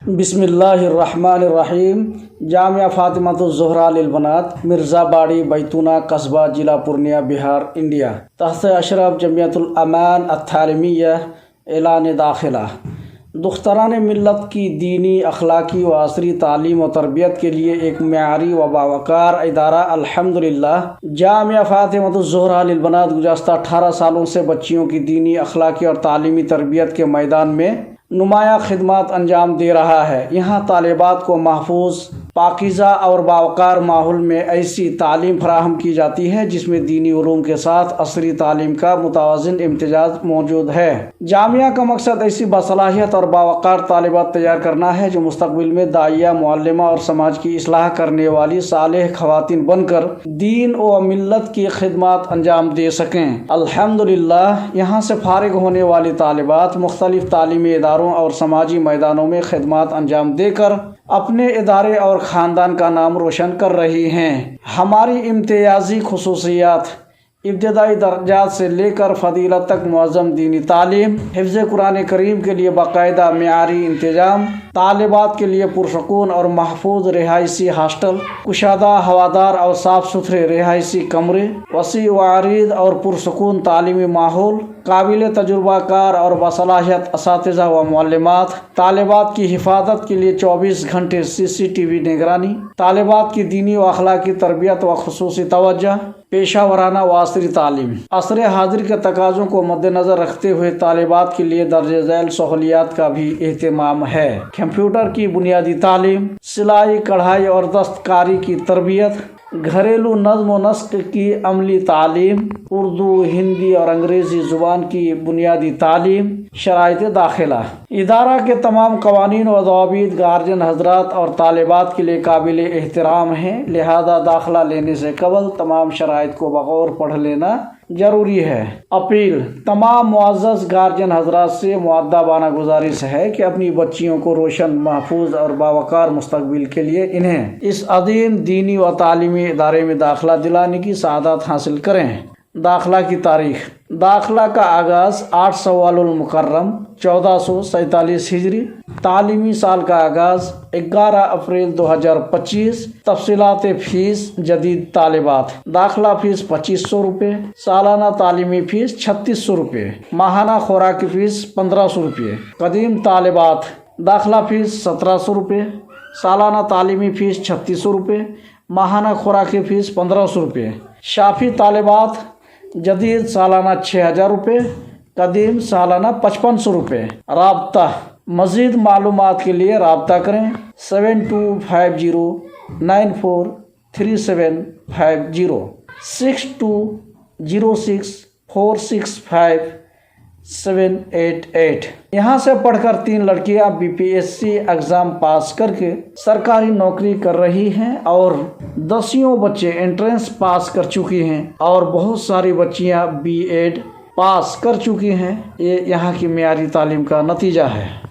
بسم اللہ الرحمن الرحیم۔ جامعہ فاطمۃ الزہرا للبنات، مرزا باڑی، بیتونہ قصبہ، ضلع پورنیہ، بہار، انڈیا، تحت اشرف جمعیت الامان التعلیمیہ، اعلان داخلہ۔ دختران ملت کی دینی، اخلاقی و عصری تعلیم و تربیت کے لیے ایک معیاری و باوقار ادارہ الحمدللہ جامعہ فاطمۃ الزہرا للبنات گزشتہ 18 سالوں سے بچیوں کی دینی، اخلاقی اور تعلیمی تربیت کے میدان میں نمایاں خدمات انجام دے رہا ہے۔ یہاں طالبات کو محفوظ، پاکیزہ اور باوقار ماحول میں ایسی تعلیم فراہم کی جاتی ہے جس میں دینی علوم کے ساتھ عصری تعلیم کا متوازن امتزاج موجود ہے۔ جامعہ کا مقصد ایسی باصلاحیت اور باوقار طالبات تیار کرنا ہے جو مستقبل میں داعیہ، معلمہ اور سماج کی اصلاح کرنے والی صالح خواتین بن کر دین و ملت کی خدمات انجام دے سکیں۔ الحمدللہ یہاں سے فارغ ہونے والی طالبات مختلف تعلیمی اداروں اور سماجی میدانوں میں خدمات انجام دے کر اپنے ادارے اور خاندان کا نام روشن کر رہی ہیں۔ ہماری امتیازی خصوصیات: ابتدائی درجات سے لے کر فضیلت تک معظم دینی تعلیم، حفظ قرآن کریم کے لیے باقاعدہ معیاری انتظام، طالبات کے لیے پرسکون اور محفوظ رہائشی ہاسٹل، کشادہ، ہوادار اور صاف ستھرے رہائشی کمرے، وسیع و عریض اور پرسکون تعلیمی ماحول، قابل تجربہ کار اور باصلاحیت اساتذہ و معلمات، طالبات کی حفاظت کے لیے 24 گھنٹے CCTV نگرانی، طالبات کی دینی و اخلاقی تربیت و خصوصی توجہ، پیشہ ورانہ و عصری تعلیم۔ عصر حاضر کے تقاضوں کو مد نظر رکھتے ہوئے طالبات کے لیے درج ذیل سہولیات کا بھی اہتمام ہے۔ کمپیوٹر کی بنیادی تعلیم، سلائی کڑھائی اور دستکاری کی تربیت، گھریلو نظم و نسق کی عملی تعلیم، اردو، ہندی اور انگریزی زبان کی بنیادی تعلیم۔ شرائط داخلہ: ادارہ کے تمام قوانین و ضوابط گارجین حضرات اور طالبات کے لیے قابل احترام ہیں، لہذا داخلہ لینے سے قبل تمام شرائط کو بغور پڑھ لینا ضروری ہے۔ اپیل: تمام معزز گارجین حضرات سے مؤدبانہ گزارش ہے کہ اپنی بچیوں کو روشن، محفوظ اور باوقار مستقبل کے لیے انہیں اس عظیم دینی و تعلیمی ادارے میں داخلہ دلانے کی سعادت حاصل کریں۔ داخلہ کی تاریخ: داخلہ کا آغاز 8 سوال المکرم 1447 ہجری۔ تعلیمی سال کا آغاز 11 اپریل 2025۔ تفصیلات فیس: جدید طالبات داخلہ فیس 2500 روپے، سالانہ تعلیمی فیس 3600 روپے، ماہانہ خوراک فیس 1500 روپے۔ قدیم طالبات داخلہ فیس 1700 روپے، سالانہ تعلیمی فیس 3600 روپے، ماہانہ خوراکی فیس 1500 روپے۔ شافی طالبات جدید سالانہ 6000 روپے، قدیم سالانہ 5500 روپے۔ رابطہ: مزید معلومات کے لیے رابطہ کریں 7250943750 6206465788۔ یہاں سے پڑھ کر 3 لڑکیاں BPSC ایگزام پاس کر کے سرکاری نوکری کر رہی ہیں اور 10 بچے انٹرنس پاس کر چکی ہیں اور بہت ساری بچیاں B.Ed پاس کر چکی ہیں۔ یہ یہاں کی معیاری تعلیم کا نتیجہ ہے۔